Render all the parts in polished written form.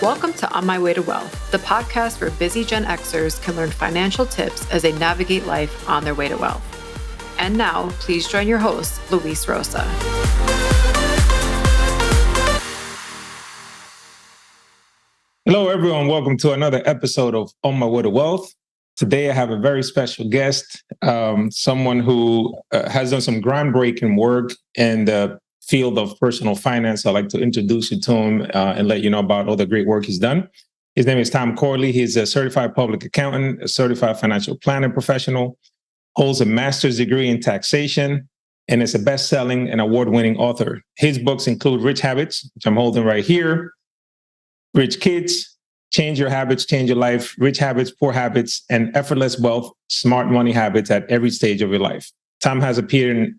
Welcome to On My Way to Wealth, the podcast where busy Gen Xers can learn financial tips as they navigate life on their way to wealth. And now, please join your host, Luis Rosa. Hello, everyone. Welcome to another episode of On My Way to Wealth. Today, I have a very special guest, someone who has done some groundbreaking work in the field of personal finance. I'd like to introduce you to him and let you know about all the great work he's done. His name is Tom Corley. He's a certified public accountant, a certified financial planning professional, holds a master's degree in taxation, and is a best-selling and award-winning author. His books include Rich Habits, which I'm holding right here, Rich Kids, Change Your Habits, Change Your Life, Rich Habits, Poor Habits, and Effortless Wealth, Smart Money Habits at every stage of your life. Tom has appeared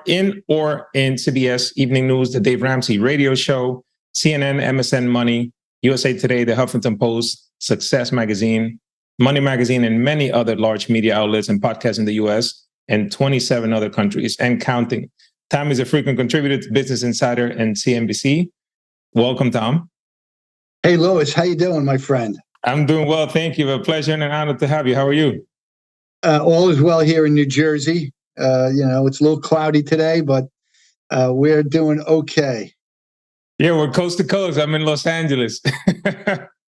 in CBS Evening News, the Dave Ramsey Radio Show, CNN, MSN Money, USA Today, the Huffington Post, Success Magazine, Money Magazine, and many other large media outlets and podcasts in the US and 27 other countries and counting. Tom is a frequent contributor to Business Insider and CNBC. Welcome, Tom. Hey, Louis, how you doing, my friend? I'm doing well, thank you. A pleasure and an honor to have you. How are you? All is well here in New Jersey. It's a little cloudy today, but we're doing okay. Yeah, we're coast to coast. I'm in Los Angeles.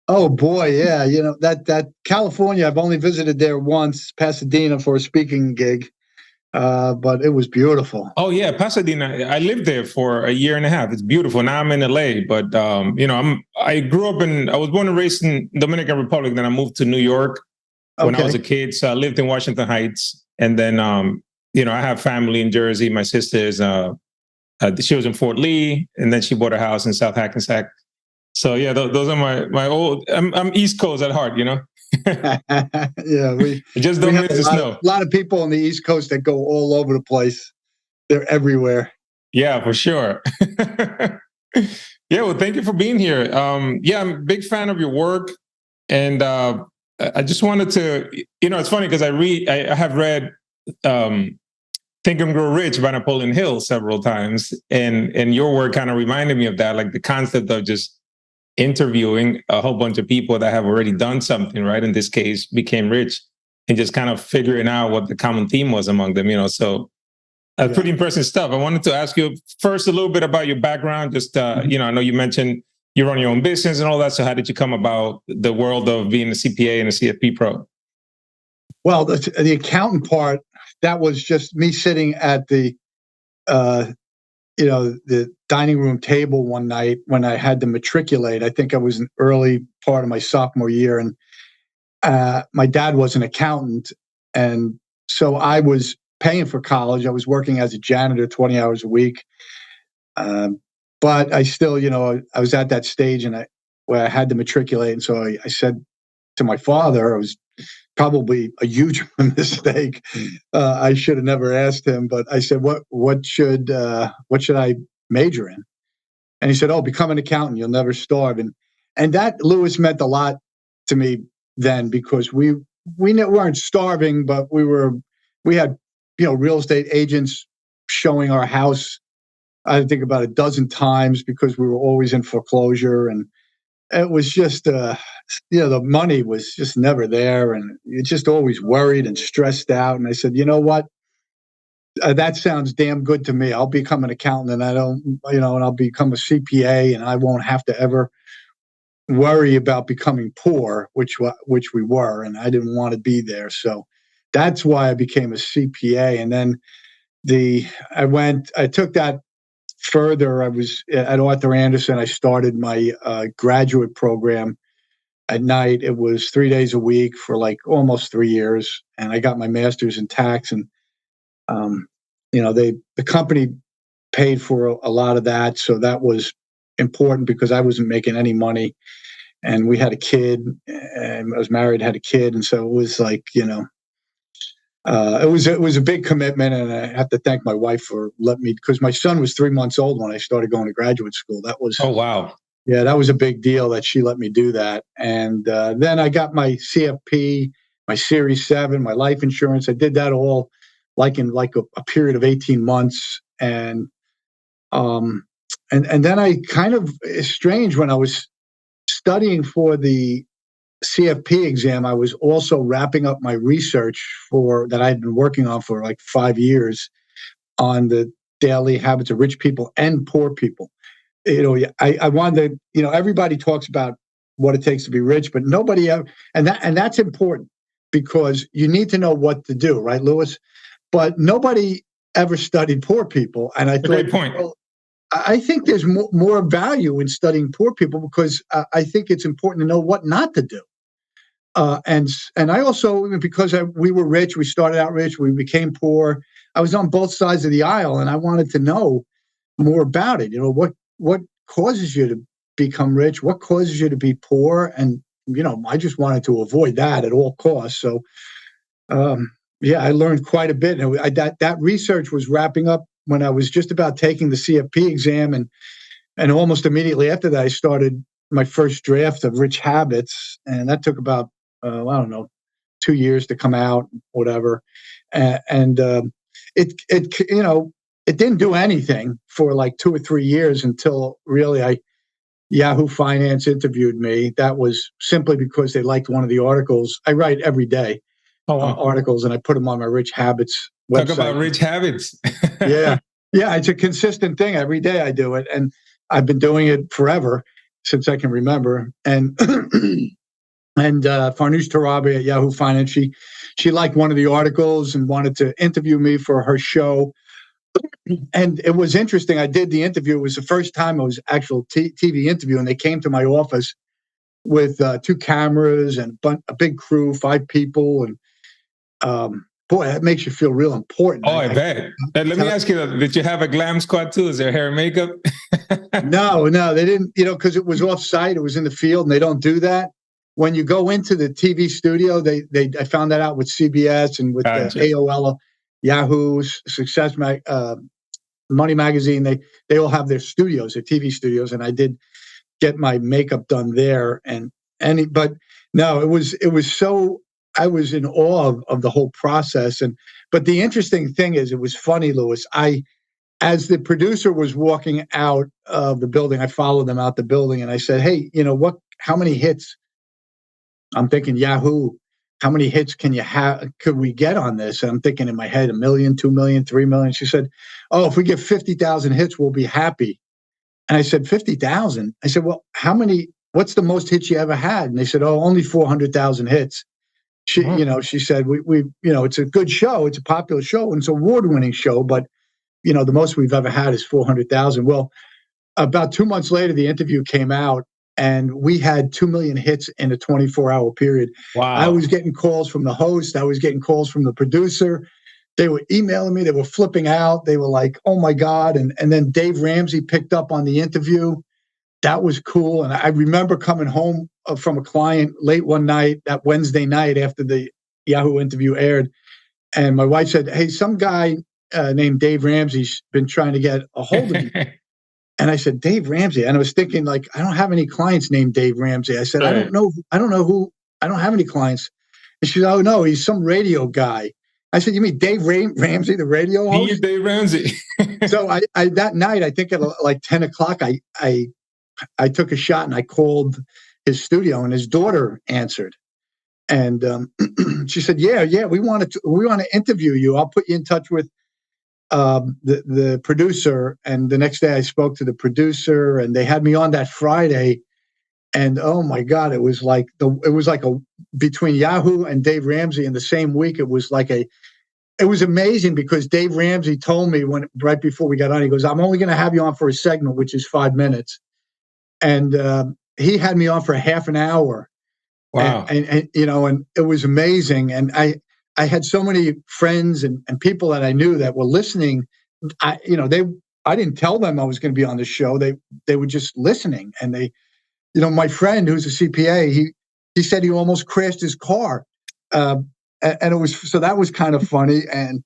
Oh boy, yeah. That California, I've only visited there once, Pasadena, for a speaking gig. But it was beautiful. Oh yeah, Pasadena. I lived there for a year and a half. It's beautiful. Now I'm in LA, but I was born and raised in Dominican Republic. Then I moved to New York when I was a kid. So I lived in Washington Heights, and then I have family in Jersey. My sister is she was in Fort Lee, and then she bought a house in South Hackensack. So yeah, those are my old. I'm East Coast at heart, Yeah, we just don't miss the snow. A lot of people on the East Coast that go all over the place. They're everywhere. Yeah, for sure. Yeah, well, thank you for being here. I'm a big fan of your work, and I just wanted to, it's funny because I have read Think and Grow Rich by Napoleon Hill several times, and your work kind of reminded me of that, like the concept of just interviewing a whole bunch of people that have already done something, right? In this case, became rich, and just kind of figuring out what the common theme was among them, So pretty impressive stuff. I wanted to ask you first a little bit about your background. Just, I know you mentioned you run your own business and all that. So how did you come about the world of being a CPA and a CFP Pro? Well, the accountant part, that was just me sitting at the dining room table one night when I had to matriculate. I think I was in early part of my sophomore year, and my dad was an accountant, and so I was paying for college. I was working as a janitor 20 hours a week, but I still, I was at that stage where I had to matriculate, and so I said to my father, I was probably a huge mistake. I should have never asked him, but I said, what should I major in? And he said, oh, become an accountant. You'll never starve. And that, Louis, meant a lot to me then, because we weren't starving, but we had, real estate agents showing our house, I think about a dozen times, because we were always in foreclosure. And it was just, the money was just never there. And you just always worried and stressed out. And I said, you know what? That sounds damn good to me. I'll become an accountant, and and I'll become a CPA, and I won't have to ever worry about becoming poor, which we were. And I didn't want to be there. So that's why I became a CPA. And then I took that further. I was at Arthur Andersen. I started my graduate program at night. It was 3 days a week for like almost 3 years. And I got my master's in tax. And, the company paid for a lot of that. So that was important because I wasn't making any money. And we had a kid, and I was married, had a kid. And so it was like, it was a big commitment, and I have to thank my wife for letting me, because my son was 3 months old when I started going to graduate school. That was wow. Yeah, that was a big deal that she let me do that. And then I got my CFP, my Series 7, my life insurance. I did that all in a period of 18 months. And then I kind of, it's strange, when I was studying for the CFP exam, I was also wrapping up my research that I had been working on for like 5 years on the daily habits of rich people and poor people. I wanted to, everybody talks about what it takes to be rich, but nobody ever, and that's important because you need to know what to do, right, Lewis? But nobody ever studied poor people. And I thought, great point. Well, I think there's more value in studying poor people because I think it's important to know what not to do. And I also, because we were rich, we started out rich, we became poor. I was on both sides of the aisle, and I wanted to know more about it. What causes you to become rich? What causes you to be poor? And I just wanted to avoid that at all costs. So, I learned quite a bit. And that research was wrapping up when I was just about taking the CFP exam, and almost immediately after that, I started my first draft of Rich Habits, and that took about 2 years to come out, whatever. And it didn't do anything for like 2 or 3 years until really Yahoo Finance interviewed me. That was simply because they liked one of the articles. I write every day articles, and I put them on my Rich Habits website. Talk about Rich Habits. Yeah, it's a consistent thing. Every day I do it, and I've been doing it forever since I can remember. And Farnoosh Torabi at Yahoo Finance, she liked one of the articles and wanted to interview me for her show. And it was interesting. I did the interview. It was the first time I was actual TV interview, and they came to my office with 2 cameras and a big crew, 5 people, and boy, that makes you feel real important. Oh, I bet. Let me ask you, did you have a glam squad too? Is there hair and makeup? No, they didn't, because it was off-site. It was in the field, and they don't do that. When you go into the TV studio, I found that out with CBS and with AOL, Yahoo, Success Money Magazine. They all have their studios, their TV studios, and I did get my makeup done there. But no, it was so. I was in awe of the whole process. But the interesting thing is, it was funny, Lewis. As the producer was walking out of the building, I followed them out the building, and I said, "Hey, how many hits?" I'm thinking Yahoo. How many hits could we get on this? And I'm thinking in my head, 1 million, 2 million, 3 million. She said, "Oh, if we get 50,000 hits, we'll be happy." And I said, 50,000? I said, "Well, what's the most hits you ever had?" And they said, "Oh, only 400,000 hits." She said, we it's a good show. It's a popular show, and it's an award-winning show, but, the most we've ever had is 400,000. Well, about 2 months later, the interview came out, and we had 2 million hits in a 24-hour period. Wow. I was getting calls from the host. I was getting calls from the producer. They were emailing me. They were flipping out. They were like, "Oh, my God." And then Dave Ramsey picked up on the interview. That was cool. And I remember coming home from a client late one night, that Wednesday night after the Yahoo interview aired. And my wife said, "Hey, some guy named Dave Ramsey's been trying to get a hold of you." And I said, "Dave Ramsey?" And I was thinking, like, I don't have any clients named Dave Ramsey. I said, Right. I don't know who, I don't have any clients. And she said, "Oh, no, he's some radio guy." I said, "You mean Dave Ramsey, the radio host?" He's Dave Ramsey. So I that night, I think at like 10 o'clock, I took a shot and I called his studio, and his daughter answered. And she said, yeah, we want to interview you. I'll put you in touch with the producer. And the next day I spoke to the producer, and they had me on that Friday. And oh my God, it was like between Yahoo and Dave Ramsey in the same week. It was amazing because Dave Ramsey told me right before we got on, he goes, "I'm only going to have you on for a segment, which is 5 minutes." And he had me on for half an hour. Wow. And it was amazing. And I had so many friends and people that I knew that were listening. I didn't tell them I was going to be on the show. They were just listening. And my friend who's a CPA, he said he almost crashed his car. And that was kind of funny. And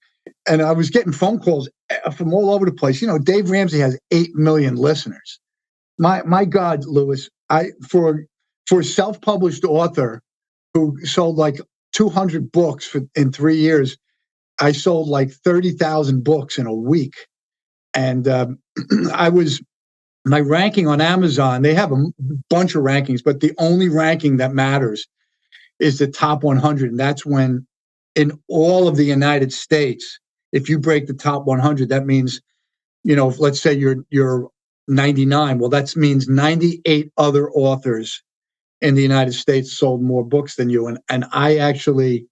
I was getting phone calls from all over the place. Dave Ramsey has 8 million listeners. My God, Lewis, for a self-published author who sold like 200 books in 3 years, I sold like 30,000 books in a week. And I was my ranking on Amazon, they have a bunch of rankings, but the only ranking that matters is the top 100. And that's when in all of the United States, if you break the top 100, that means, let's say you're 99. Well, that means 98 other authors in the United States sold more books than you. And I actually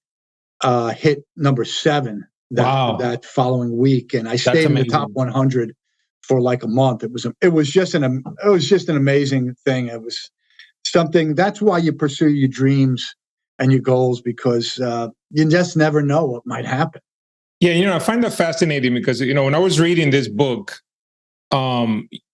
hit number 7 that following week. And I stayed in the top 100 for like a month. It was just an amazing thing. It was something. That's why you pursue your dreams and your goals, because you just never know what might happen. Yeah, I find that fascinating because when I was reading this book,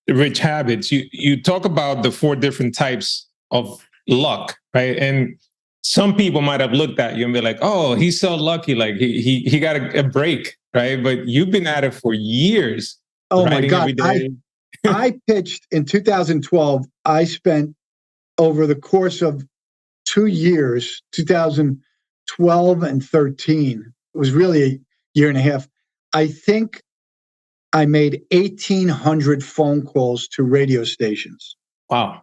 Rich Habits, you talk about the 4 different types of luck, right? And some people might have looked at you and be like, "Oh, he's so lucky! Like he got a break, right?" But you've been at it for years. Oh my God! I pitched in 2012. I spent over the course of 2 years, 2012 and 13. It was really a year and a half. I think I made 1,800 phone calls to radio stations. Wow.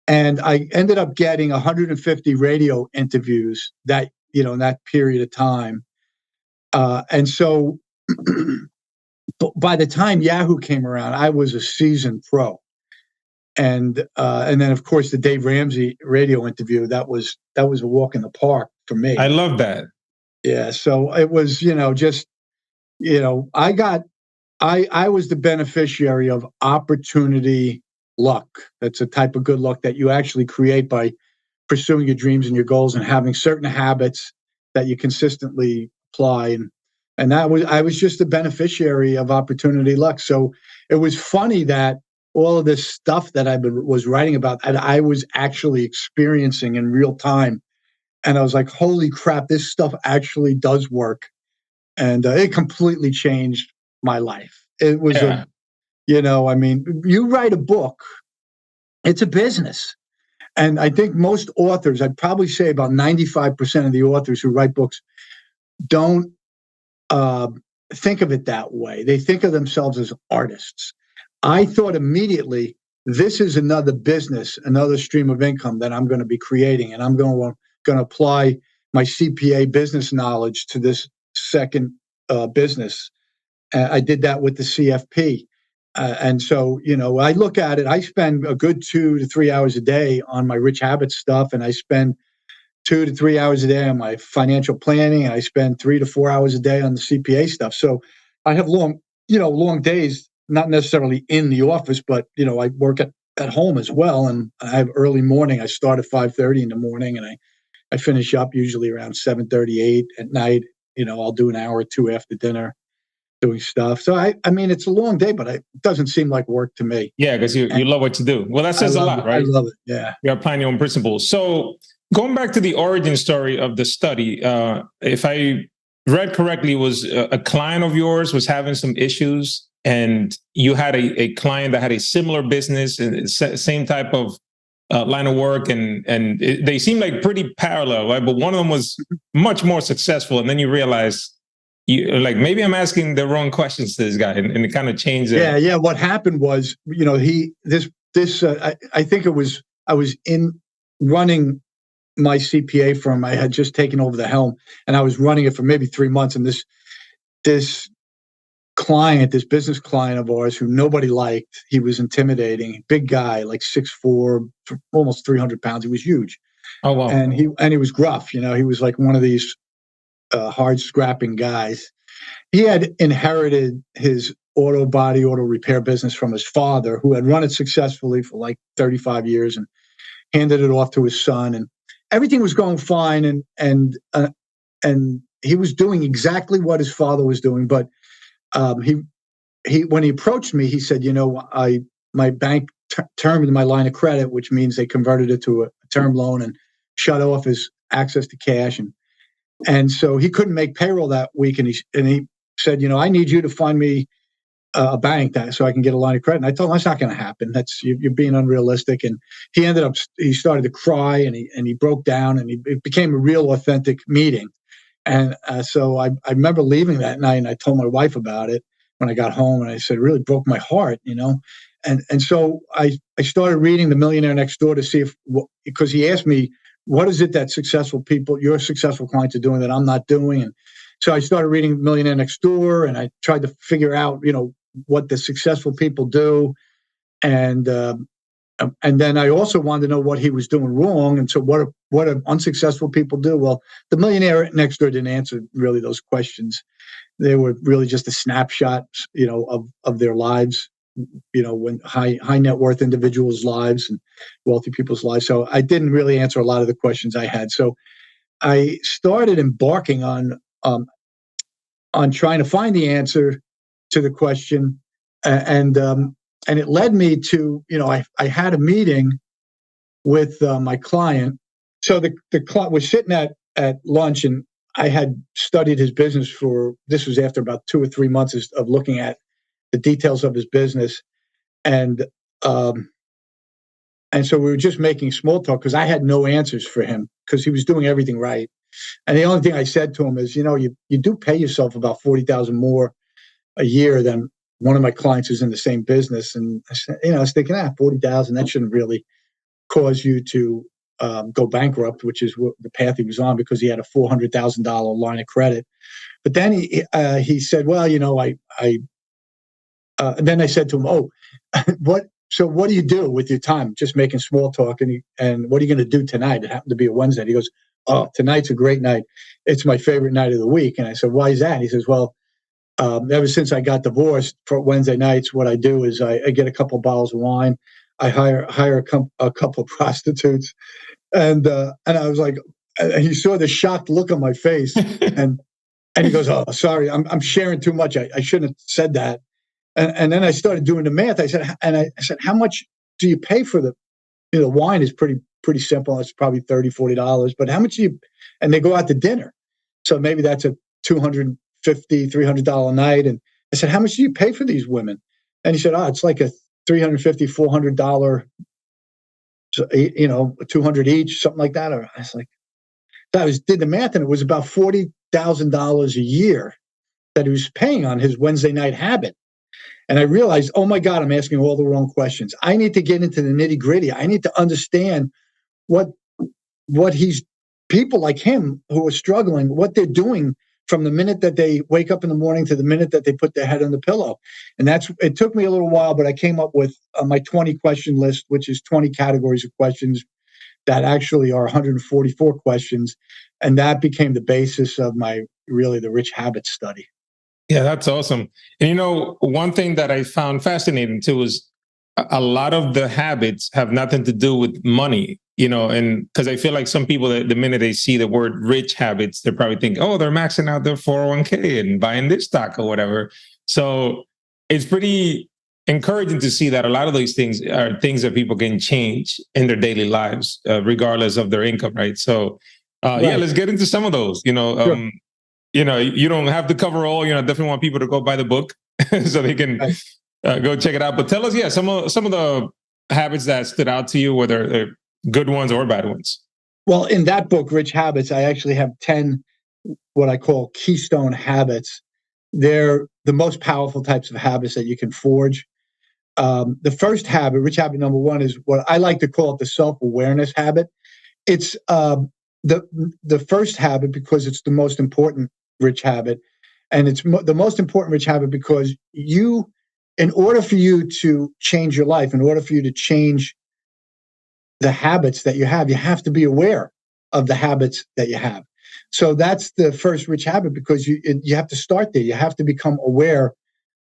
And I ended up getting 150 radio interviews that, in that period of time. And so by the time Yahoo came around, I was a seasoned pro. And then, of course, the Dave Ramsey radio interview, that was a walk in the park for me. I love that. Yeah. So it was, I was the beneficiary of opportunity luck. That's a type of good luck that you actually create by pursuing your dreams and your goals and having certain habits that you consistently apply. And I was just a beneficiary of opportunity luck. So it was funny that all of this stuff that I was writing about, that I was actually experiencing in real time. And I was like, holy crap, this stuff actually does work. And it completely changed my life. It was you write a book, it's a business. And I think most authors, I'd probably say about 95% of the authors who write books don't think of it that way. They think of themselves as artists. I thought immediately, this is another business, another stream of income that I'm going to be creating. And I'm going to apply my CPA business knowledge to this second business. I did that with the CFP. And so, I look at it, I spend a good 2 to 3 hours a day on my Rich Habits stuff. And I spend 2 to 3 hours a day on my financial planning. And I spend 3 to 4 hours a day on the CPA stuff. So I have long days, not necessarily in the office, but, I work at home as well. And I have early morning. I start at 5:30 in the morning and I finish up usually around 7:38 at night. I'll do an hour or 2 after dinner doing stuff. So I mean, it's a long day, but it doesn't seem like work to me. Yeah, because you love what you do. Well, that says a lot, right? I love it. Yeah. You're applying your own principles. So going back to the origin story of the study, if I read correctly, was a client of yours was having some issues, and you had a client that had a similar business and same type of line of work, and they seem like pretty parallel, right? But one of them was much more successful, and then you realize, maybe I'm asking the wrong questions to this guy, and it kind of changed it. Yeah. What happened was, I think I was in running my CPA firm. I had just taken over the helm, and I was running it for maybe 3 months. And this client, this business client of ours, who nobody liked, he was intimidating, big guy, like 6'4", almost 300 pounds. He was huge. Oh wow! And he was gruff. He was like one of these hard scrapping guys. He had inherited his auto repair business from his father, who had run it successfully for like 35 years and handed it off to his son, and everything was going fine. And he was doing exactly what his father was doing. But he when he approached me, he said, my bank termed my line of credit, which means they converted it to a term loan and shut off his access to cash. And so he couldn't make payroll that week. And he said, I need you to find me a bank so I can get a line of credit. And I told him, that's not going to happen. You're being unrealistic. And he started to cry, and he broke down, and it became a real authentic meeting. And so I remember leaving that night, and I told my wife about it when I got home, and I said, it really broke my heart, And so I started reading The Millionaire Next Door to see because he asked me, what is it that your successful clients are doing that I'm not doing? And so I started reading Millionaire Next Door, and I tried to figure out, what the successful people do. And then I also wanted to know what he was doing wrong. And so what do unsuccessful people do? Well, The Millionaire Next Door didn't answer really those questions. They were really just a snapshot, of their lives, when high net worth individuals' lives and wealthy people's lives. So I didn't really answer a lot of the questions I had. So I started embarking on trying to find the answer to the question, and it led me to, I had a meeting with my client. So the client was sitting at lunch, and I had studied his business this was after about 2 or 3 months of looking at the details of his business. And so we were just making small talk because I had no answers for him because he was doing everything right. And the only thing I said to him is, you do pay yourself about $40,000 more a year than one of my clients who's in the same business. And I said, I was thinking, $40,000, that shouldn't really cause you to go bankrupt, which is what the path he was on, because he had a $400,000 line of credit. But then he said, well, and then I said to him, what do you do with your time? Just making small talk. And what are you going to do tonight? It happened to be a Wednesday. He goes, oh, tonight's a great night. It's my favorite night of the week. And I said, why is that? He says, well, ever since I got divorced, for Wednesday nights, what I do is I get a couple of bottles of wine. I hire a couple of prostitutes. And I was like, and he saw the shocked look on my face. and he goes, oh, sorry, I'm sharing too much. I shouldn't have said that. And then I started doing the math. I said, how much do you pay for the wine is pretty simple. It's probably $30, $40, but how much and they go out to dinner. So maybe that's a $250, $300 night. And I said, how much do you pay for these women? And he said, it's like a $350, $400, $200 each, something like that. Or I was like, did the math, and it was about $40,000 a year that he was paying on his Wednesday night habit. And I realized, oh my God, I'm asking all the wrong questions. I need to get into the nitty gritty. I need to understand what people like him who are struggling, what they're doing from the minute that they wake up in the morning to the minute that they put their head on the pillow. And it took me a little while, but I came up with my 20 question list, which is 20 categories of questions that actually are 144 questions. And that became the basis of the Rich Habits study. Yeah, that's awesome. And one thing that I found fascinating too is a lot of the habits have nothing to do with money, and because I feel like some people, the minute they see the word rich habits, they're probably thinking, oh, they're maxing out their 401k and buying this stock or whatever. So it's pretty encouraging to see that a lot of these things are things that people can change in their daily lives, regardless of their income, right? So right. Yeah, let's get into some of those, Sure. You don't have to cover all. Definitely want people to go buy the book so they can go check it out. But tell us, some of the habits that stood out to you, whether they're good ones or bad ones. Well, in that book, Rich Habits, I actually have 10 what I call keystone habits. They're the most powerful types of habits that you can forge. The first habit, Rich Habit number 1, is what I like to call it the self-awareness habit. It's the first habit because it's the most important rich habit. And it's the most important rich habit because in order for you to change your life, in order for you to change the habits that you have to be aware of the habits that you have. So that's the first rich habit because you have to start there. You have to become aware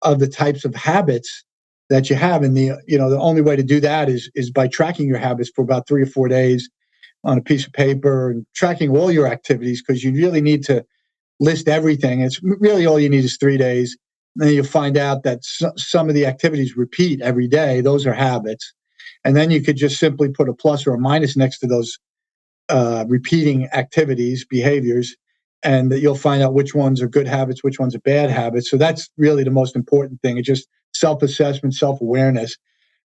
of the types of habits that you have. And the only way to do that is by tracking your habits for about 3 or 4 days on a piece of paper and tracking all your activities, because you really need to list everything. It's really all you need is 3 days. And then you'll find out that some of the activities repeat every day. Those are habits. And then you could just simply put a plus or a minus next to those repeating activities, behaviors, and that you'll find out which ones are good habits, which ones are bad habits. So that's really the most important thing. It's just self-assessment, self-awareness.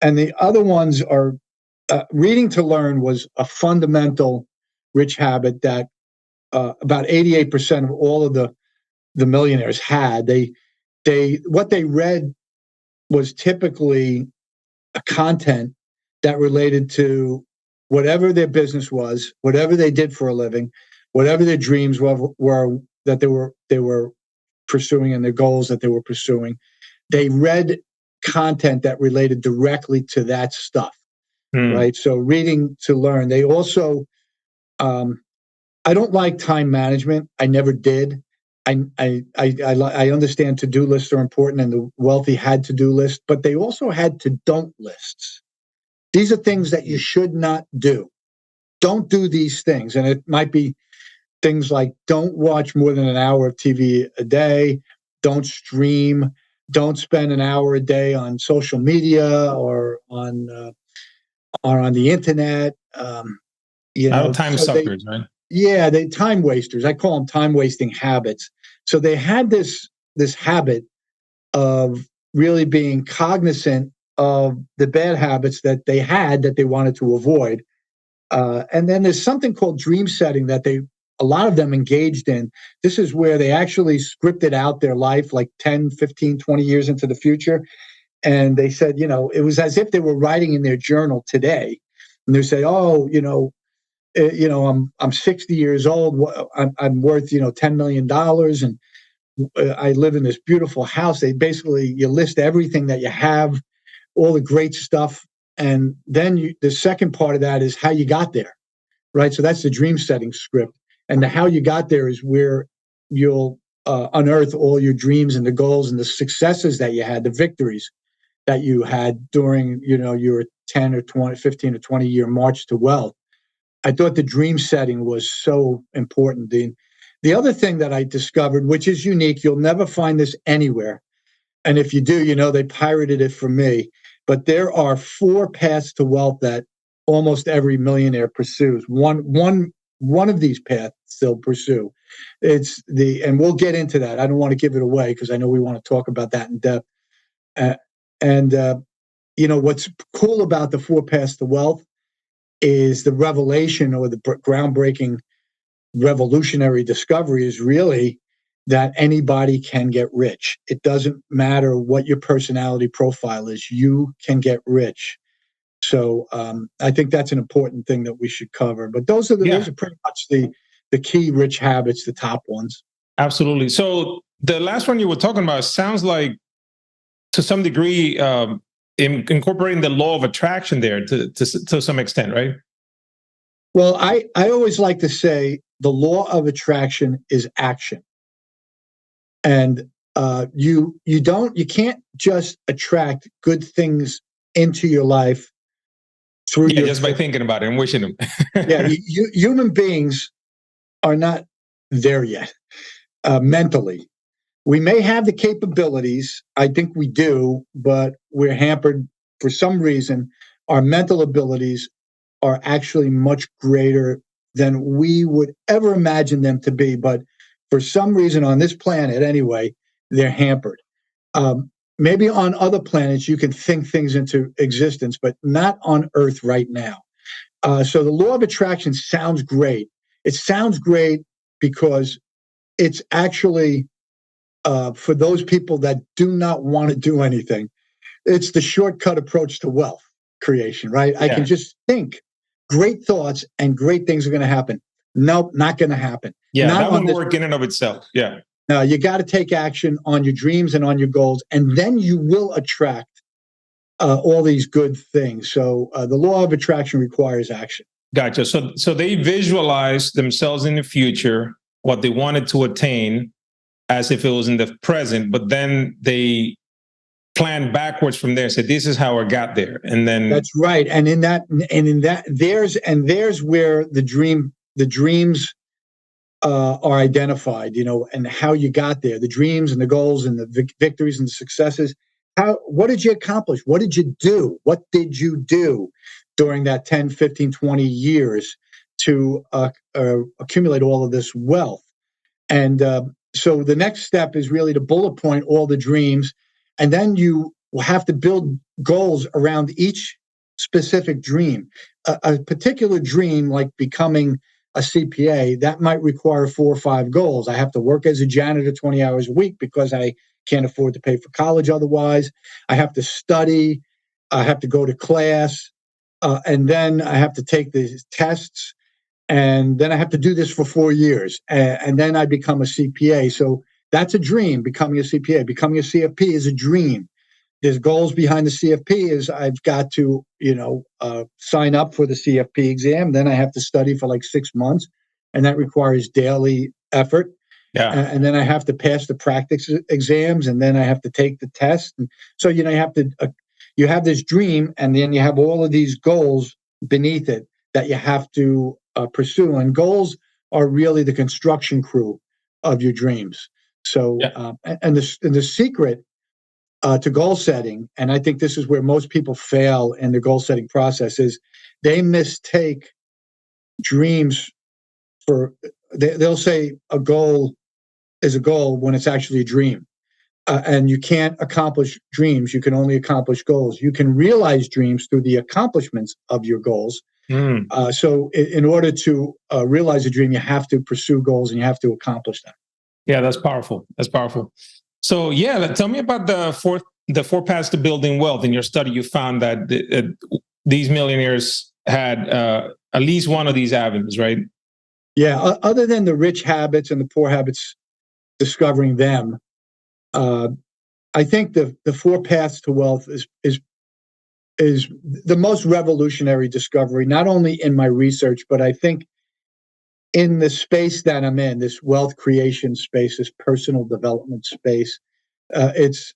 And the other ones are reading to learn was a fundamental rich habit that about 88% of all of the millionaires had. What they read was typically content that related to whatever their business was, whatever they did for a living, whatever their dreams were that they were pursuing and their goals that they were pursuing. They read content that related directly to that stuff, right? So reading to learn. They also, I don't like time management. I never did. I understand to-do lists are important, and the wealthy had to-do lists, but they also had to-don't lists. These are things that you should not do. Don't do these things. And it might be things like don't watch more than an hour of TV a day, don't stream, don't spend an hour a day on social media or on the internet. Time suckers, right? Yeah, they time wasters. I call them time wasting habits. So they had this habit of really being cognizant of the bad habits that they had that they wanted to avoid. And then there's something called dream setting that a lot of them engaged in. This is where they actually scripted out their life like 10, 15, 20 years into the future. And they said, it was as if they were writing in their journal today. And they say, I'm 60 years old. I'm worth, $10 million. And I live in this beautiful house. You list everything that you have, all the great stuff. And then the second part of that is how you got there, right? So that's the dream setting script. And the how you got there is where you'll unearth all your dreams and the goals and the successes that you had, the victories that you had during, your 10 or 20, 15 or 20 year march to wealth. I thought the dream setting was so important. The other thing that I discovered, which is unique, you'll never find this anywhere. And if you do, they pirated it from me. But there are 4 paths to wealth that almost every millionaire pursues. One of these paths they'll pursue. And we'll get into that. I don't want to give it away because I know we want to talk about that in depth. What's cool about the 4 paths to wealth is the revelation or the groundbreaking revolutionary discovery is really that anybody can get rich. It doesn't matter what your personality profile is. You can get rich. So I think that's an important thing that we should cover. But those are pretty much the key rich habits, the top ones. Absolutely. So the last one you were talking about sounds like, to some degree, incorporating the law of attraction there to some extent, right? Well, I always like to say the law of attraction is action. And you can't just attract good things into your life through just by thinking about it and wishing them. Human beings are not there yet mentally. We may have the capabilities, I think we do, but we're hampered for some reason. Our mental abilities are actually much greater than we would ever imagine them to be. But for some reason on this planet, anyway, they're hampered. Maybe on other planets, you can think things into existence, but not on Earth right now. So the law of attraction sounds great. It sounds great because it's actually, for those people that do not want to do anything, it's the shortcut approach to wealth creation, right? Yeah. I can just think great thoughts and great things are going to happen. Nope, not going to happen. Yeah, that won't work in and of itself. Yeah. No, you got to take action on your dreams and on your goals, and then you will attract all these good things. So the law of attraction requires action. Gotcha. So they visualize themselves in the future, what they wanted to attain, as if it was in the present, but then they plan backwards from there. So this is how I got there, and then that's right. And in that, there's where the dreams are identified, and how you got there, the dreams and the goals and the victories and the successes. What did you accomplish? What did you do? What did you do during that 10, 15, 20 years to accumulate all of this wealth? And so the next step is really to bullet point all the dreams. And then you will have to build goals around each specific dream. A particular dream, like becoming a CPA, that might require 4 or 5 goals. I have to work as a janitor 20 hours a week because I can't afford to pay for college otherwise. I have to study I have to go to class, and then I have to take the tests, and then I have to do this for 4 years, and then I become a CPA. So that's a dream, becoming a CPA. Becoming a CFP is a dream. There's goals behind the CFP is I've got to, sign up for the CFP exam. Then I have to study for like 6 months, and that requires daily effort. Yeah. And then I have to pass the practice exams, and then I have to take the test. And so, you have to, you have this dream, and then you have all of these goals beneath it that you have to pursue. And goals are really the construction crew of your dreams. So, and the secret to goal setting, and I think this is where most people fail in the goal setting process, is they mistake dreams for, they'll say a goal is a goal when it's actually a dream. And you can't accomplish dreams. You can only accomplish goals. You can realize dreams through the accomplishments of your goals. So in order to realize a dream, you have to pursue goals and you have to accomplish them. Yeah, that's powerful. That's powerful. So tell me about the four paths to building wealth. In your study, you found that these millionaires had at least one of these avenues, right? Yeah. Other than the rich habits and the poor habits, discovering them, I think the four paths to wealth is the most revolutionary discovery, not only in my research, but I think in the space that I'm in, this wealth creation space, this personal development space. It's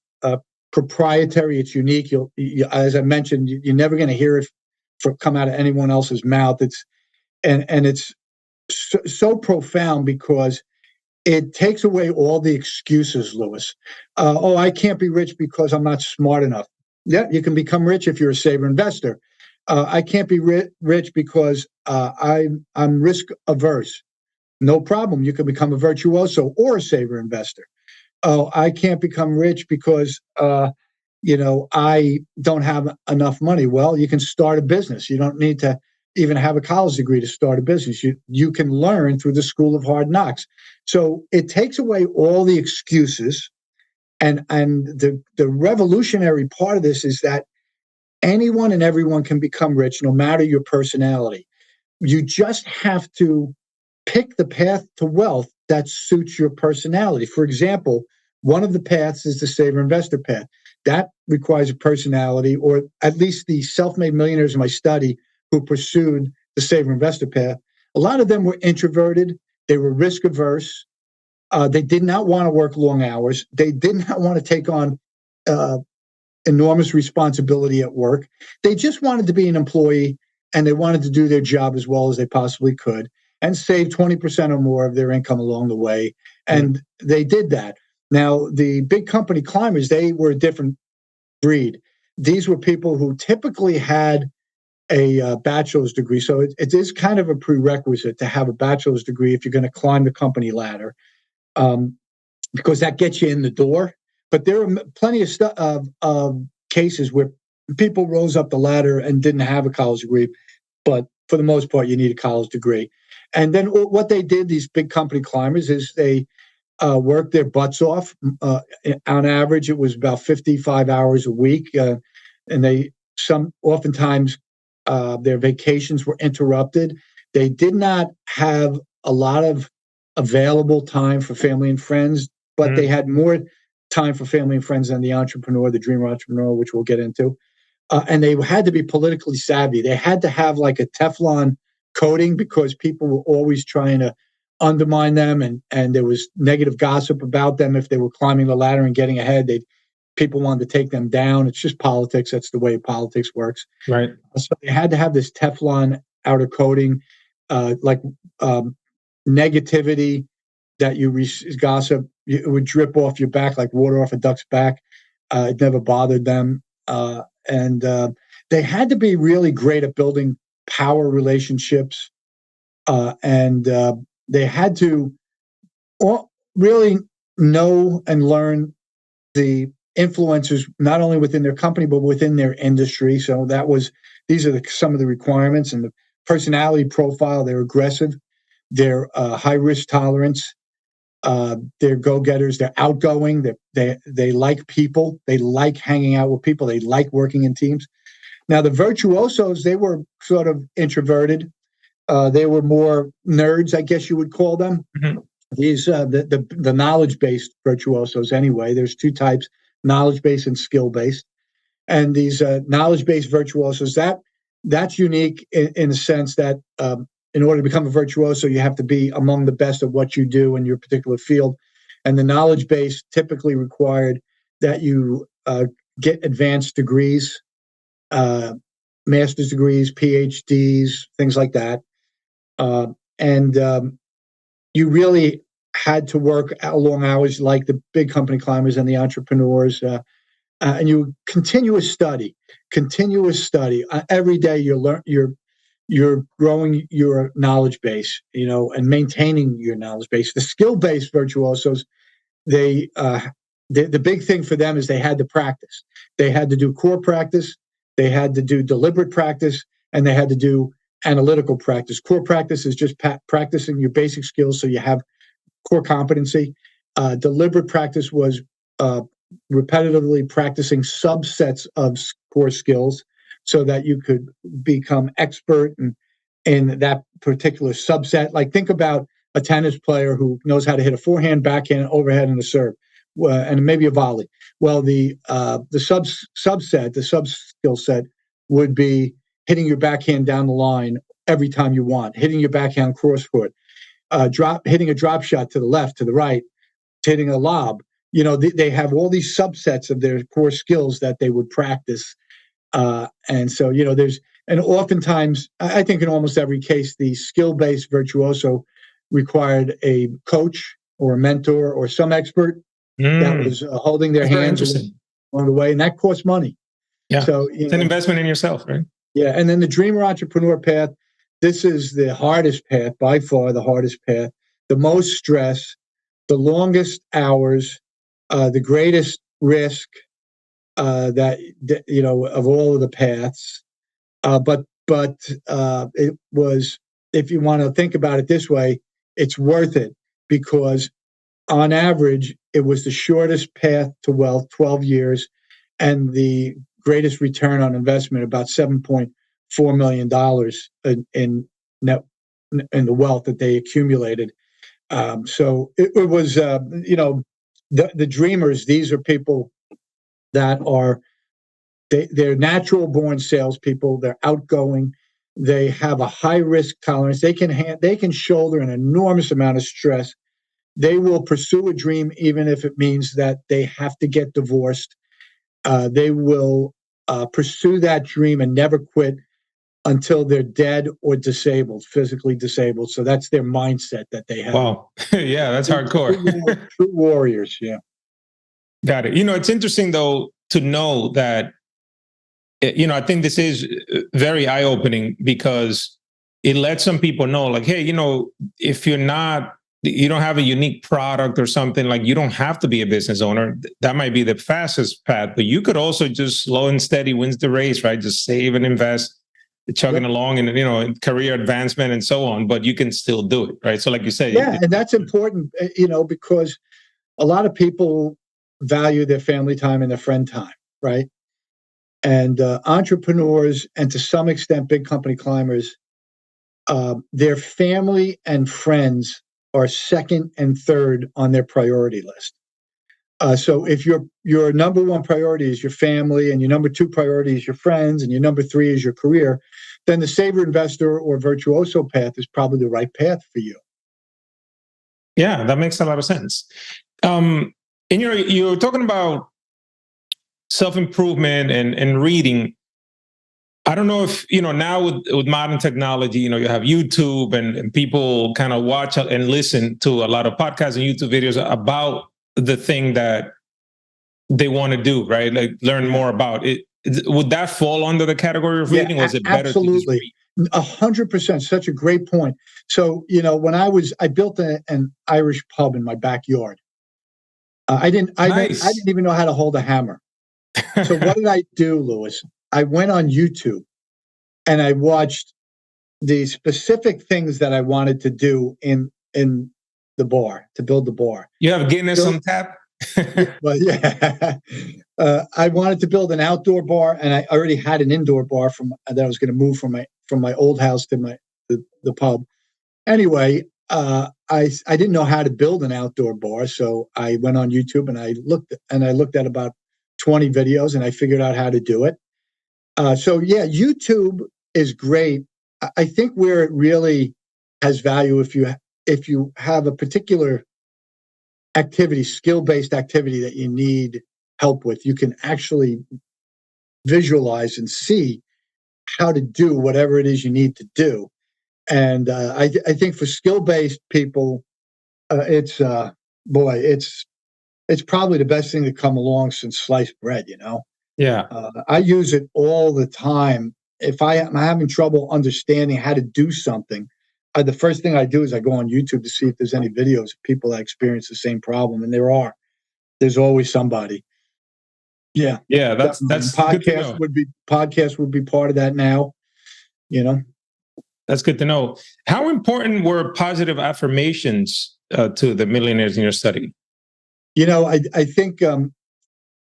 proprietary. It's unique. As I mentioned, you're never going to hear it come out of anyone else's mouth. It's so profound because it takes away all the excuses, Lewis. I can't be rich because I'm not smart enough. Yeah, you can become rich if you're a saver investor. I can't be rich because I'm risk averse. No problem. You can become a virtuoso or a saver investor. I can't become rich because I don't have enough money. Well, you can start a business. You don't need to even have a college degree to start a business. You can learn through the school of hard knocks. So it takes away all the excuses. And the revolutionary part of this is that anyone and everyone can become rich, no matter your personality. You just have to pick the path to wealth that suits your personality. For example, one of the paths is the saver investor path. That requires a personality, or at least the self-made millionaires in my study who pursued the saver investor path. A lot of them were introverted. They were risk averse. They did not want to work long hours. They did not want to take on enormous responsibility at work. They just wanted to be an employee, and they wanted to do their job as well as they possibly could and save 20% or more of their income along the way. And they did that. Now, the big company climbers, they were a different breed. These were people who typically had a bachelor's degree. So it is kind of a prerequisite to have a bachelor's degree if you're going to climb the company ladder, because that gets you in the door. But there are plenty of cases where people rose up the ladder and didn't have a college degree. But for the most part, you need a college degree. And then what they did, these big company climbers, is they worked their butts off. On average, it was about 55 hours a week. And oftentimes their vacations were interrupted. They did not have a lot of available time for family and friends, but they had more time for family and friends than the entrepreneur, the dreamer entrepreneur, which we'll get into. And they had to be politically savvy. They had to have like a Teflon coating because people were always trying to undermine them, and there was negative gossip about them. If they were climbing the ladder and getting ahead, people wanted to take them down. It's just politics. That's the way politics works. Right. So they had to have this Teflon outer coating, negativity that gossip, it would drip off your back like water off a duck's back. It never bothered them. And they had to be really great at building power relationships. And they had to really know and learn the influencers, not only within their company, but within their industry. So these are some of the requirements. And the personality profile, they're aggressive, they're high risk tolerance, they're go-getters, they're outgoing, they like people, they like hanging out with people, they like working in teams. Now, the virtuosos, they were sort of introverted. They were more nerds, I guess you would call them. Mm-hmm. These the knowledge-based virtuosos. Anyway, there's two types: knowledge-based and skill-based. And these knowledge-based virtuosos, that's unique in the sense that in order to become a virtuoso, you have to be among the best at what you do in your particular field. And the knowledge-based typically required that you get advanced degrees, master's degrees, PhDs, things like that. And you really had to work long hours like the big company climbers and the entrepreneurs. And you continuous study. Every day you're growing your knowledge base, and maintaining your knowledge base. The skill-based virtuosos, the big thing for them is they had to practice. They had to do core practice, they had to do deliberate practice, and they had to do analytical practice. Core practice is just practicing your basic skills so you have core competency. Deliberate practice was repetitively practicing subsets of core skills so that you could become expert in that particular subset. Like, think about a tennis player who knows how to hit a forehand, backhand, overhead, and a serve, and maybe a volley. Well, the subset, the sub skill set would be hitting your backhand down the line every time you want, hitting your backhand cross court, hitting a drop shot to the left, to the right, hitting a lob. They have all these subsets of their core skills that they would practice. And so, and oftentimes, I think in almost every case, the skill-based virtuoso required a coach or a mentor or some expert that was holding their hands along the way, and that costs money. Yeah, so it's an investment in yourself, right? Yeah, and then the dreamer entrepreneur path. This is the hardest path, by far the hardest path, the most stress, the longest hours, the greatest risk that of all of the paths. But it was, if you want to think about it this way, it's worth it, because on average, it was the shortest path to wealth, 12 years, and the greatest return on investment, about $7.4 million in the wealth that they accumulated. So it was, the dreamers. These are people that are they're natural born salespeople. They're outgoing. They have a high risk tolerance. They can shoulder an enormous amount of stress. They will pursue a dream even if it means that they have to get divorced. They will pursue that dream and never quit until they're dead or disabled, physically disabled. So that's their mindset that they have. Wow. Yeah, that's hardcore. True warriors, yeah. Got it. It's interesting, though, to know that, I think this is very eye-opening, because it lets some people know, like, hey, if you don't have a unique product or something, like, you don't have to be a business owner. That might be the fastest path, but you could also just slow and steady wins the race, right? Just save and invest, chugging along in career advancement and so on, but you can still do it, right? So like you say. Yeah, and that's important, because a lot of people value their family time and their friend time, right? And entrepreneurs, and to some extent big company climbers, their family and friends are second and third on their priority list. So if your number one priority is your family, and your number two priority is your friends, and your number three is your career, then the saver investor or virtuoso path is probably the right path for you. Yeah, that makes a lot of sense. And you're talking about self-improvement and reading. I don't know if, now with modern technology, you have YouTube and people kind of watch and listen to a lot of podcasts and YouTube videos about the thing that they want to do, right? Like, learn more about it. Would that fall under the category of reading? Or is it better absolutely. to just read? 100%. Such a great point. So, when I built an Irish pub in my backyard. I didn't even know how to hold a hammer. So what did I do, Louis? I went on YouTube and I watched the specific things that I wanted to do in the bar, to build the bar. You have Guinness on tap? But yeah, I wanted to build an outdoor bar, and I already had an indoor bar that I was going to move from my old house to the pub. Anyway, I didn't know how to build an outdoor bar, so I went on YouTube and I looked at about 20 videos, and I figured out how to do it. So yeah, YouTube is great. I think where it really has value, if you have a particular activity, skill-based activity that you need help with, you can actually visualize and see how to do whatever it is you need to do. And I think for skill-based people, it's probably the best thing to come along since sliced bread. Yeah. I use it all the time. If I'm having trouble understanding how to do something, the first thing I do is I go on YouTube to see if there's any videos of people that experience the same problem, and there's always somebody. Yeah. Yeah, that's podcast would be part of that now. That's good to know. How important were positive affirmations to the millionaires in your study? I think a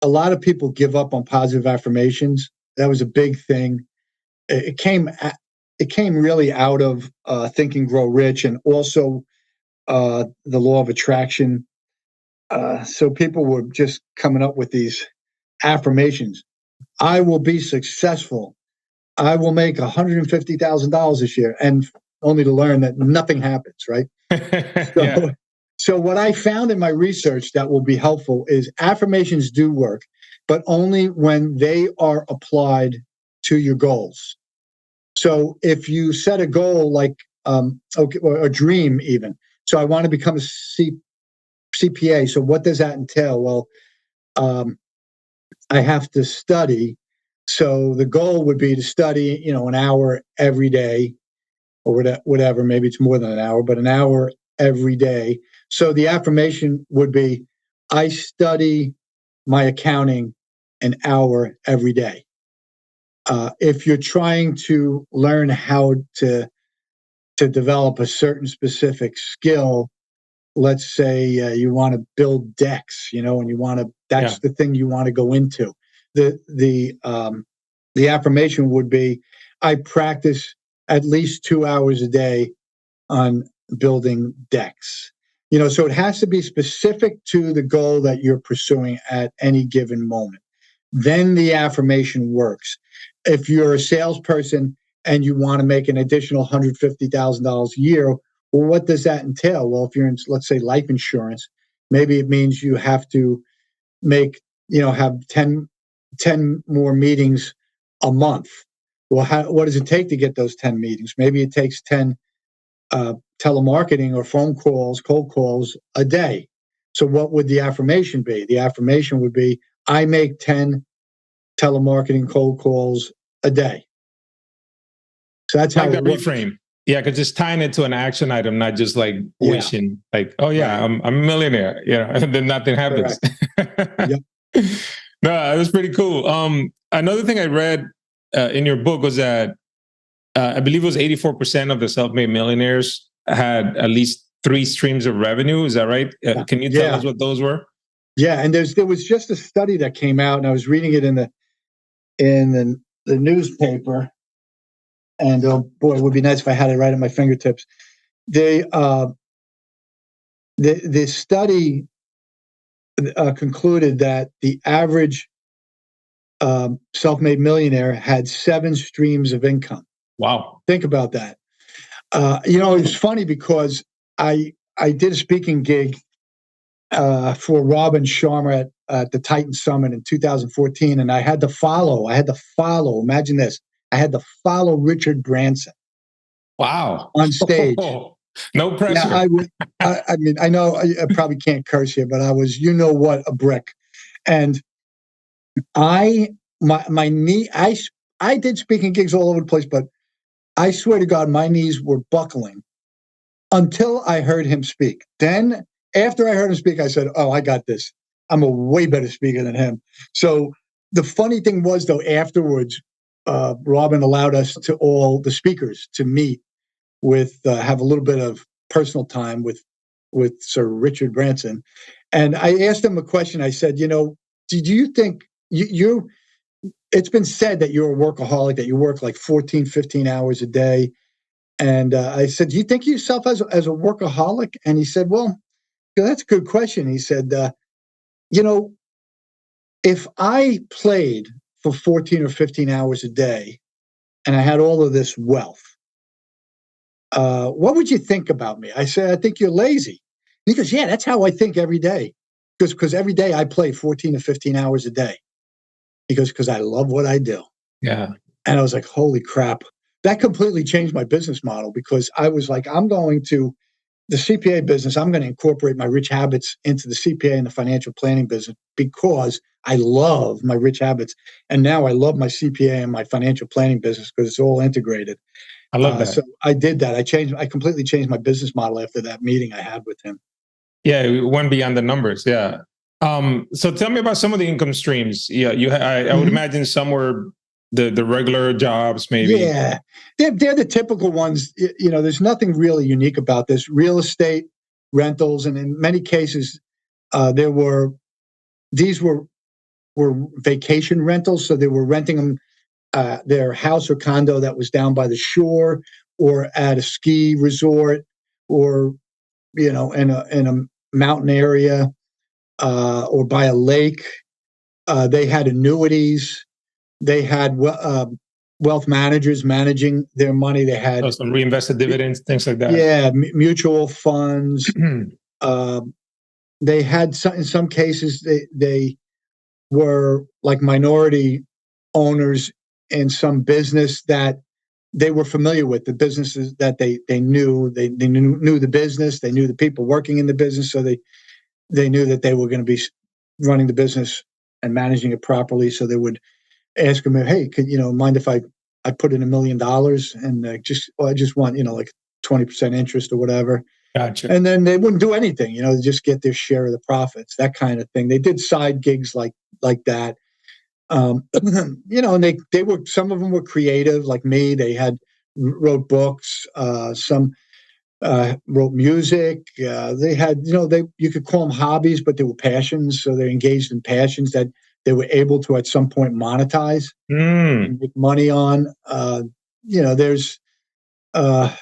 lot of people give up on positive affirmations. That was a big thing. It came really out of Think and Grow Rich, and also the law of attraction. So people were just coming up with these affirmations. I will be successful. I will make $150,000 this year, and only to learn that nothing happens, right? So what I found in my research that will be helpful is affirmations do work, but only when they are applied to your goals. So if you set a goal like, or a dream even, so I want to become a CPA. So what does that entail? Well, I have to study. So the goal would be to study, an hour every day, or whatever. Maybe it's more than an hour, but an hour every day. So the affirmation would be, I study my accounting an hour every day. If you're trying to learn how to develop a certain specific skill, let's say you want to build decks, and that's the thing you want to go into. The affirmation would be, I practice at least 2 hours a day on building decks. So it has to be specific to the goal that you're pursuing at any given moment. Then the affirmation works. If you're a salesperson and you want to make an additional $150,000 a year, well, what does that entail? Well, if you're in, let's say, life insurance, maybe it means you have to have 10 more meetings a month. Well, what does it take to get those 10 meetings? Maybe it takes 10 telemarketing or phone calls, cold calls a day. So what would the affirmation be? The affirmation would be, I make 10 telemarketing cold calls a day. So that's how that reframe. Yeah, because just tying it to an action item, not just like wishing, like, oh yeah, right. I'm a millionaire, and then nothing happens. Yep. No, it was pretty cool. Another thing I read in your book was that I believe it was 84% of the self-made millionaires had at least 3 streams of revenue. Is that right? Can you tell us what those were? Yeah, and there was just a study that came out, and I was reading it in the newspaper. And oh boy, it would be nice if I had it right at my fingertips. The study concluded that the average self-made millionaire had 7 streams of income. Wow! Think about that. It was funny because I did a speaking gig for Robin Sharma at the Titan Summit in 2014, and I had to follow. Imagine this. I had to follow Richard Branson. Wow. On stage. No pressure. Yeah, I know I probably can't curse here, but I was, a brick. And my knee, I did speaking gigs all over the place, but I swear to God, my knees were buckling until I heard him speak. Then after I heard him speak, I said, oh, I got this. I'm a way better speaker than him. So the funny thing was, though, afterwards, Robin allowed us all the speakers to meet have a little bit of personal time with Sir Richard Branson. And I asked him a question. I said, do you think it's been said that you're a workaholic, that you work like 14, 15 hours a day. And I said, do you think of yourself as a workaholic? And he said, well, that's a good question. He said, if I played for 14 or 15 hours a day and I had all of this wealth, what would you think about me? I said, I think you're lazy. And he goes, yeah, that's how I think every day. Because every day I play 14 to 15 hours a day. He goes, because I love what I do. Yeah. And I was like, holy crap. That completely changed my business model, because I was like, I'm going to the CPA business. I'm going to incorporate my rich habits into the CPA and the financial planning business, because I love my rich habits. And now I love my CPA and my financial planning business, because it's all integrated. I love that. So I did that. I completely changed my business model after that meeting I had with him. Yeah, it went beyond the numbers. Yeah. So tell me about some of the income streams. Yeah, I would imagine some were the regular jobs, maybe. Yeah, they're the typical ones. There's nothing really unique about this. Real estate rentals, and in many cases, these were vacation rentals. So they were renting them their house or condo that was down by the shore, or at a ski resort, or in a mountain area, or by a lake. They had annuities. They had wealth managers managing their money. They had some reinvested dividends, things like that. Yeah, mutual funds. They had in some cases they were like minority owners in some business that they were familiar with, the businesses that they knew. They knew the business. They knew the people working in the business, so they knew that they were going to be running the business and managing it properly. So they would ask them, hey, could mind if I put in $1 million and I just want like 20% interest or whatever. Gotcha. And then they wouldn't do anything, they just get their share of the profits, that kind of thing. They did side gigs like that. And they were, some of them were creative like me. They wrote books, some wrote music. They had, you could call them hobbies, but they were passions. So they're engaged in passions that they were able to at some point monetize and make money on. There's life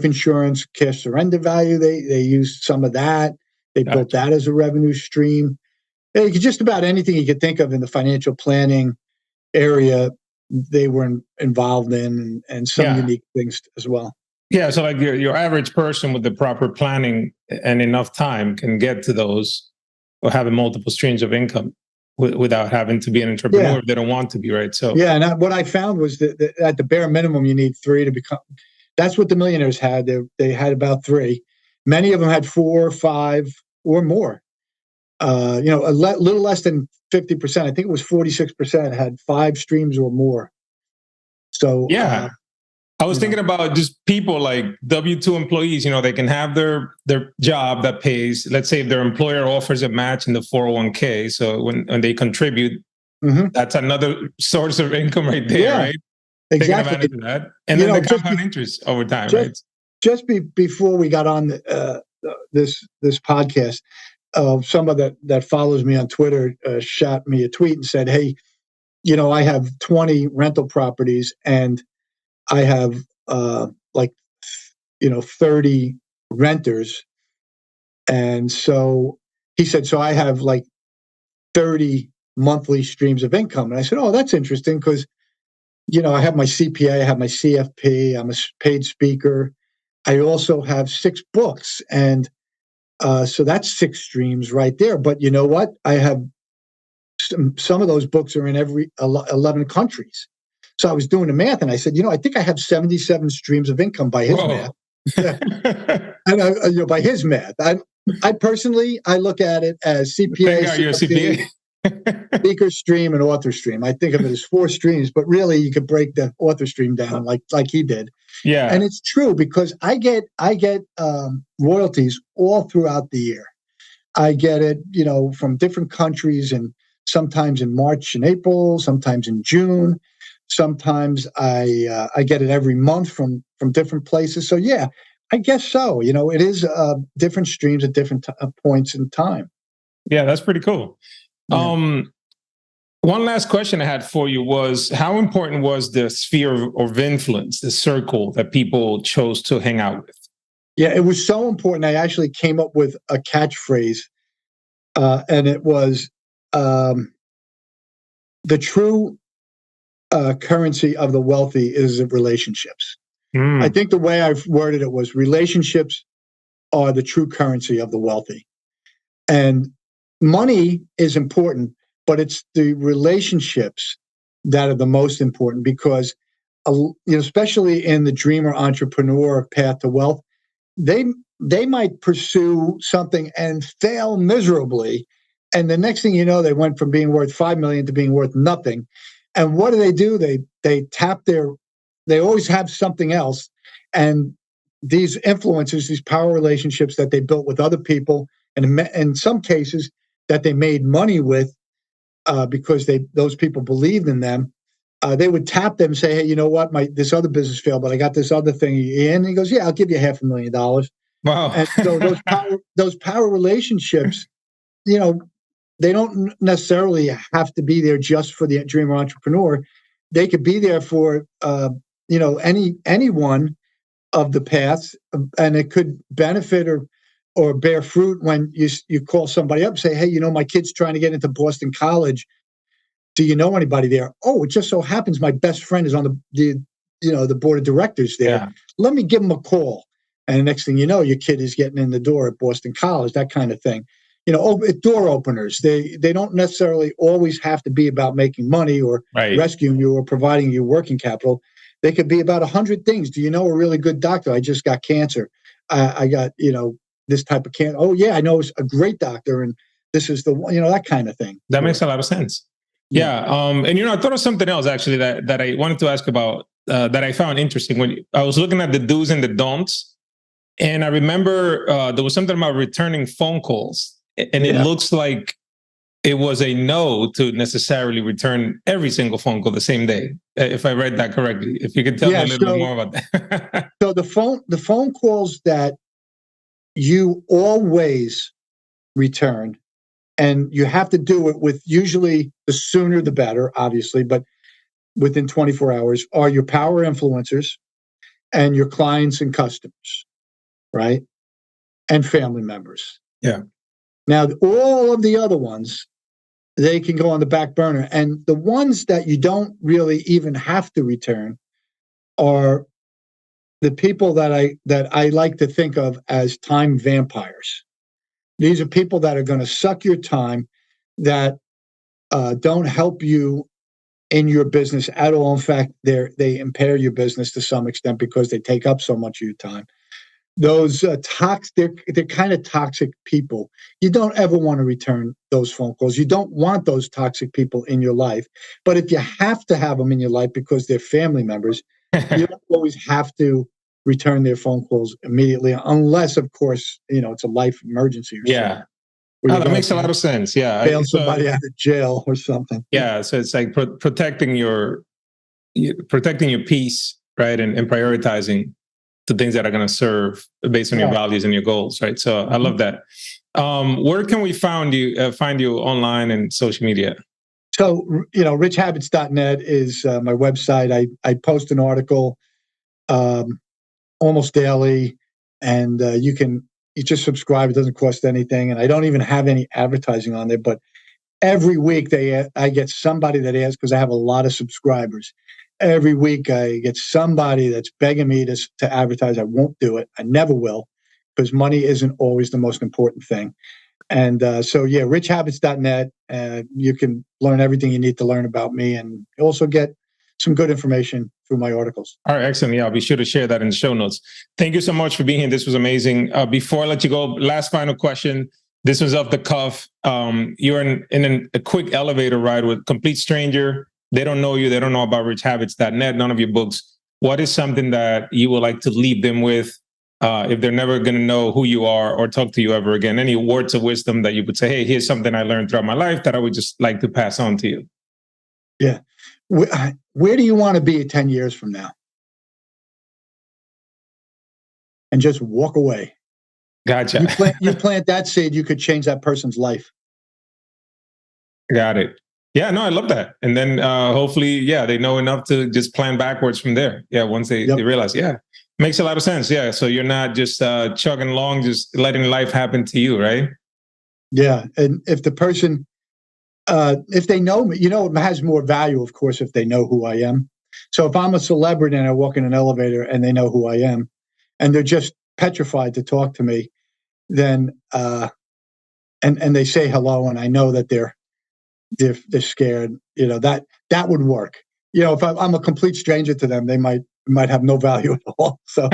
insurance, cash surrender value. They used some of that. They built that as a revenue stream. Just about anything you could think of in the financial planning area, they were involved in, and some unique things as well. Yeah, so like your average person with the proper planning and enough time can get to those, or having multiple streams of income without having to be an entrepreneur if they don't want to be, right? So and what I found was that at the bare minimum, you need 3 to become. That's what the millionaires had. They had about 3. Many of them had 4 or 5 or more. A little less than 50%. I think it was 46% had 5 streams or more. So I was thinking about just people like W-2 employees. They can have their job that pays. Let's say if their employer offers a match in the 401k, so when they contribute, that's another source of income right there, right? Taking advantage of that, and then the compound interest over time, right? Just before we got on this podcast, someone that follows me on Twitter shot me a tweet and said, "Hey, I have 20 rental properties and I have 30 renters," and so he said, "So I have like 30 monthly streams of income." And I said, "Oh, that's interesting, because I have my CPA, I have my CFP, I'm a paid speaker. I also have 6 books, and so that's 6 streams right there. But you know what? I have some of those books are in every 11 countries." So I was doing the math, and I said, I think I have 77 streams of income by his math. And by his math. I personally, I look at it as CPA, CPA. speaker stream, and author stream. I think of it as 4 streams, but really you could break the author stream down like he did. Yeah. And it's true, because I get royalties all throughout the year. I get it, from different countries, and sometimes in March and April, sometimes in June. Sometimes I get it every month from different places. So I guess so. It is different streams at different points in time. Yeah, that's pretty cool. Yeah. One last question I had for you was, how important was the sphere of influence, the circle that people chose to hang out with? Yeah, it was so important. I actually came up with a catchphrase, and it was the true currency of the wealthy is relationships. I think the way I've worded it was relationships are the true currency of the wealthy. And money is important, but it's the relationships that are the most important because, especially in the dreamer entrepreneur path to wealth, they might pursue something and fail miserably. And the next thing you know, they went from being worth 5 million to being worth nothing. And what do? They tap they always have something else. And these influences, these power relationships that they built with other people, and in some cases that they made money with because those people believed in them, they would tap them and say, hey, you know what, this other business failed, but I got this other thing in. And he goes, yeah, I'll give you $500,000. Wow. And so those power relationships, they don't necessarily have to be there just for the dreamer entrepreneur. They could be there for any one of the paths, and it could benefit or bear fruit when you call somebody up and say, hey, my kid's trying to get into Boston College. Do you know anybody there? Oh, it just so happens my best friend is on the board of directors there. Yeah. Let me give him a call. And the next thing you know, your kid is getting in the door at Boston College, that kind of thing. Door openers. They don't necessarily always have to be about making money or rescuing you or providing you working capital. They could be about 100 things. Do you know a really good doctor? I just got cancer. I got, this type of cancer. Oh, yeah, I know a great doctor. And this is the one, that kind of thing. That makes a lot of sense. Yeah. And, I thought of something else, actually, that I wanted to ask about that I found interesting. When I was looking at the do's and the don'ts, and I remember there was something about returning phone calls. And it looks like it was a no to necessarily return every single phone call the same day, if I read that correctly. If you could tell me a little bit more about that. So the phone calls that you always return, and you have to do it with usually the sooner the better, obviously, but within 24 hours, are your power influencers and your clients and customers, right? And family members. Yeah. Now, all of the other ones, they can go on the back burner. And the ones that you don't really even have to return are the people that I like to think of as time vampires. These are people that are going to suck your time, that don't help you in your business at all. In fact, they impair your business to some extent because they take up so much of your time. Those they're kind of toxic people. You don't ever want to return those phone calls. You don't want those toxic people in your life. But if you have to have them in your life because they're family members, you don't always have to return their phone calls immediately, unless, of course, it's a life emergency or something. That makes a lot of sense. Yeah. Bail somebody out of jail or something. Yeah. So it's like protecting your peace, right? And prioritizing the things that are going to serve based on your values and your goals, right? So I love that. Where can we find you online and social media? So, richhabits.net is my website. I post an article almost daily, and you just subscribe. It doesn't cost anything. And I don't even have any advertising on there, but every week I get somebody that asks, because I have a lot of subscribers. Every week I get somebody that's begging me to advertise. I won't do it. I never will, because money isn't always the most important thing. And richhabits.net. You can learn everything you need to learn about me, and also get some good information through my articles. All right, excellent. Yeah, I'll be sure to share that in the show notes. Thank you so much for being here. This was amazing. Before I let you go, last final question. This was off the cuff. You're in a quick elevator ride with a complete stranger. They don't know you. They don't know about richhabits.net, none of your books. What is something that you would like to leave them with if they're never going to know who you are or talk to you ever again? Any words of wisdom that you would say, hey, here's something I learned throughout my life that I would just like to pass on to you? Yeah. Where do you want to be 10 years from now? And just walk away. Gotcha. You plant that seed, you could change that person's life. Got it. Yeah, no, I love that. And then hopefully, they know enough to just plan backwards from there. Yeah, once they realize, makes a lot of sense. Yeah, so you're not just chugging along, just letting life happen to you, right? Yeah, and if the person, if they know me, it has more value, of course, if they know who I am. So if I'm a celebrity and I walk in an elevator and they know who I am, and they're just petrified to talk to me, then and they say hello, and I know that they're scared, that would work. If I'm a complete stranger to them, they might have no value at all. So,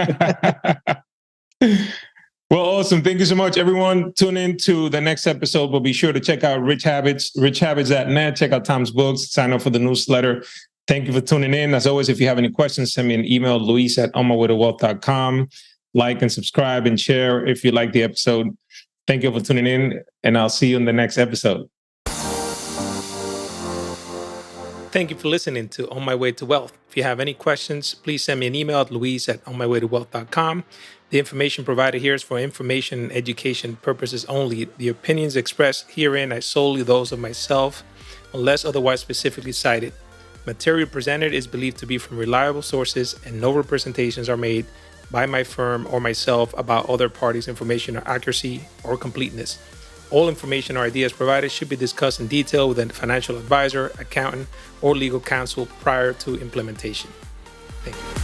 well, awesome. Thank you so much, everyone. Tune in to the next episode, but be sure to check out Rich Habits, richhabits.net. Check out Tom's books. Sign up for the newsletter. Thank you for tuning in. As always, if you have any questions, send me an email, luis@onmywaytowealth.com. Like and subscribe and share if you like the episode. Thank you for tuning in, and I'll see you in the next episode. Thank you for listening to On My Way to Wealth. If you have any questions, please send me an email at luis@onmywaytowealth.com. The information provided here is for information and education purposes only. The opinions expressed herein are solely those of myself, unless otherwise specifically cited. Material presented is believed to be from reliable sources, and no representations are made by my firm or myself about other parties' information or accuracy or completeness. All information or ideas provided should be discussed in detail with a financial advisor, accountant, or legal counsel prior to implementation. Thank you.